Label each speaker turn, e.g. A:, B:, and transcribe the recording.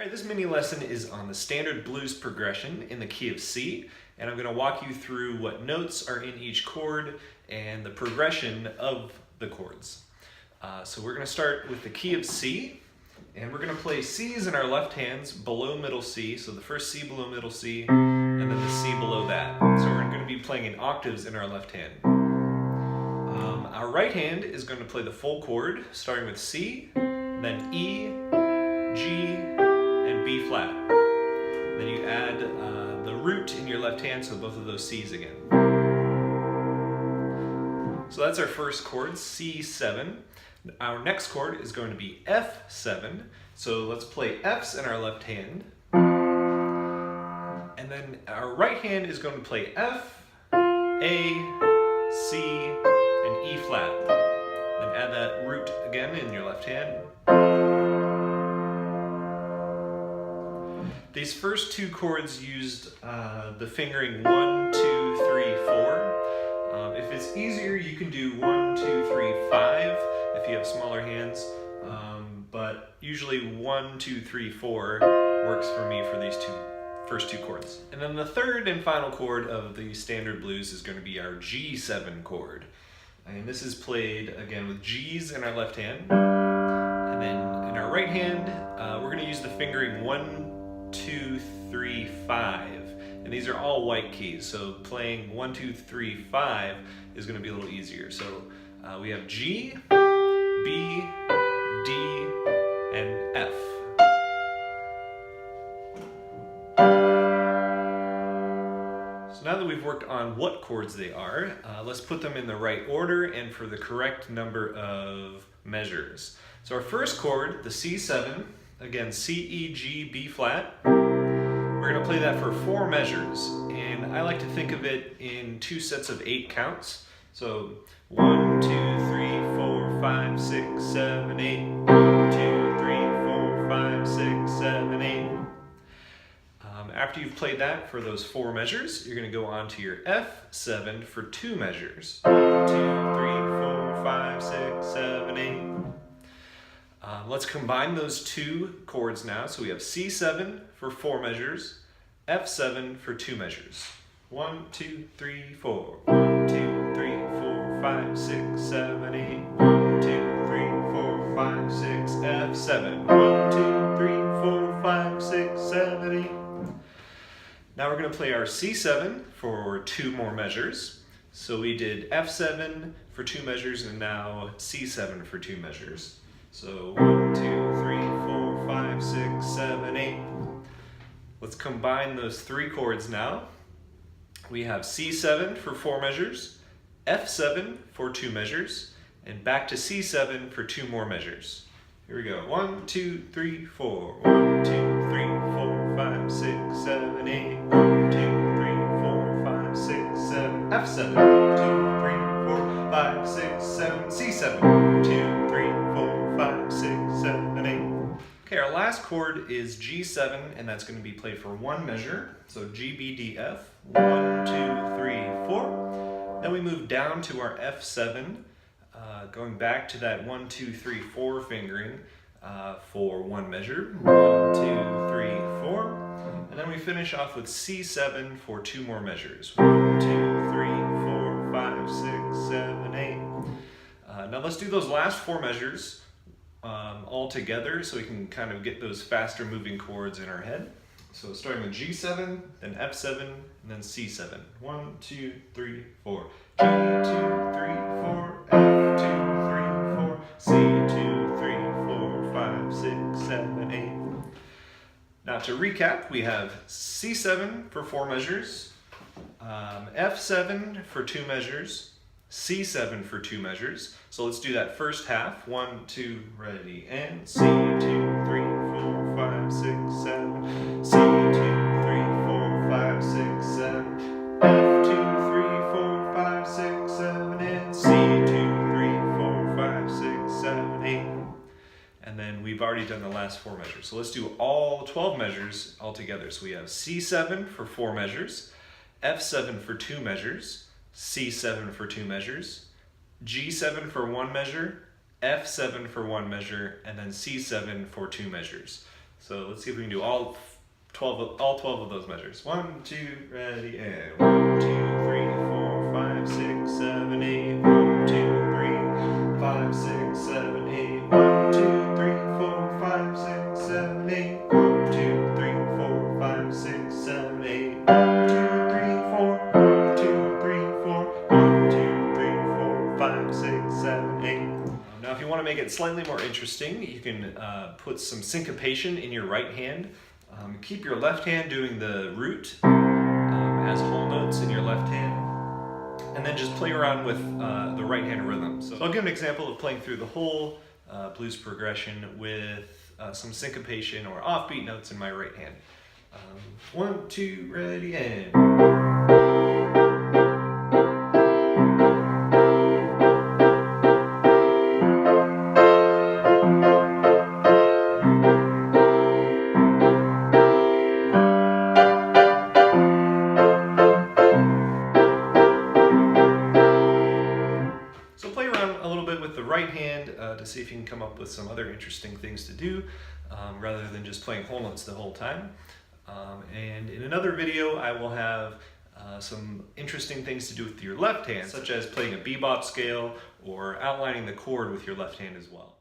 A: All right, this mini lesson is on the standard blues progression in the key of C, and I'm going to walk you through what notes are in each chord and the progression of the chords. So we're going to start with the key of C, and we're going to play C's in our left hands below middle C, so the first C below middle C, and then the C below that. So we're going to be playing in octaves in our left hand. Our right hand is going to play the full chord, starting with C, then E, G, and B flat. Then you add the root in your left hand, so both of those C's again. So that's our first chord, C7. Our next chord is going to be F7. So let's play F's in our left hand. And then our right hand is going to play F, A, C, and E flat. Then add that root again in your left hand. These first two chords used the fingering 1, 2, 3, 4. If it's easier, you can do 1, 2, 3, 5 if you have smaller hands. But usually 1, 2, 3, 4 works for me for these first two chords. And then the third and final chord of the standard blues is going to be our G7 chord. And this is played again with G's in our left hand. And then in our right hand, we're going to use the fingering 1, 2, 3, 5. And these are all white keys, so playing 1, 2, 3, 5 is going to be a little easier. So we have G, B, D, and F. So now that we've worked on what chords they are, let's put them in the right order and for the correct number of measures. So our first chord, the C7, again, C, E, G, B flat. We're going to play that for 4 measures, and I like to think of it in 2 sets of 8 counts. So 1, 2, 3, 4, 5, 6, 7, 8. 1, 2, 3, 4, 5, 6, 7, 8. After you've played that for those 4 measures, you're going to go on to your F7 for 2 measures. 1, 2, 3, 4, 5, 6, 7, 8. Let's combine those 2 chords now. So we have C7 for 4 measures, F7 for 2 measures. 1, 2, 3, 4. 1, 2, 3, 4, 5, 6, 7, 8. 1, 2, 3, 4, 5, 6, F7. 1, 2, 3, 4, 5, 6, 7, 8. Now we're going to play our C7 for 2 more measures. So we did F7 for 2 measures and now C7 for 2 measures. So 1, 2, 3, 4, 5, 6, 7, 8. Let's combine those 3 chords now. We have C7 for 4 measures, F7 for 2 measures, and back to C7 for 2 more measures. Here we go. 1, 2, 3, 4. 1, 2, 3, 4, 5, 6, 7, 8. 1, 2, 3, 4, 5, 6, 7. F7. 2, 3, 4, 5, 6, 7. C7. 2, 3, 4, 5, 6, 7, 8. Okay, our last chord is G7, and that's going to be played for 1 measure. So G, B, D, F. 1, 2, 3, 4. Then we move down to our F7, going back to that 1, 2, 3, 4 fingering for 1 measure. 1, 2, 3, 4. And then we finish off with C7 for 2 more measures. 1, 2, 3, 4, 5, 6, 7, 8. Now let's do those last 4 measures all together so we can kind of get those faster moving chords in our head. So starting with G7, then F7, and then C7. 1, 2, 3, 4. G, 2, 3, 4, F, 2, 3, 4, C, 2, 3, 4, 5, 6, 7, 8. Now to recap, we have C7 for 4 measures, F7 for 2 measures, C7 for 2 measures. So let's do that first half. 1, 2, ready, and C, 2, 3, 4, 5, 6, 7. C, 2, 3, 4, 5, 6, 7. F, 2, 3, 4, 5, 6, 7, and C, 2, 3, 4, 5, 6, 7, 8. And then we've already done the last 4 measures. So let's do all 12 measures all together. So we have C7 for 4 measures, F7 for 2 measures, C7 for 2 measures, G7 for 1 measure, F7 for 1 measure, and then C7 for 2 measures. So let's see if we can do all 12 of those measures. 1, 2, ready, and 1, 2, 3, 4, 5, 6, 7, 8. 1, 2, 3, 5, 6, 7, 8. 1, 2, 3, 4, 5, 6, 7, 8. 1, 2, 3, 4, 5, 6, 7, 8. 1, 2, 3, 4. 1, 2, 3, 4. 1, 2, 3, 4, 5, 6, 7, 8. Now, if you want to make it slightly more interesting, you can put some syncopation in your right hand. Keep your left hand doing the root as whole notes in your left hand, and then just play around with the right hand rhythm. So I'll give an example of playing through the whole blues progression with some syncopation or offbeat notes in my right hand. 1, 2, ready, and... Play around a little bit with the right hand to see if you can come up with some other interesting things to do rather than just playing whole notes the whole time. And in another video I will have some interesting things to do with your left hand, such as playing a bebop scale or outlining the chord with your left hand as well.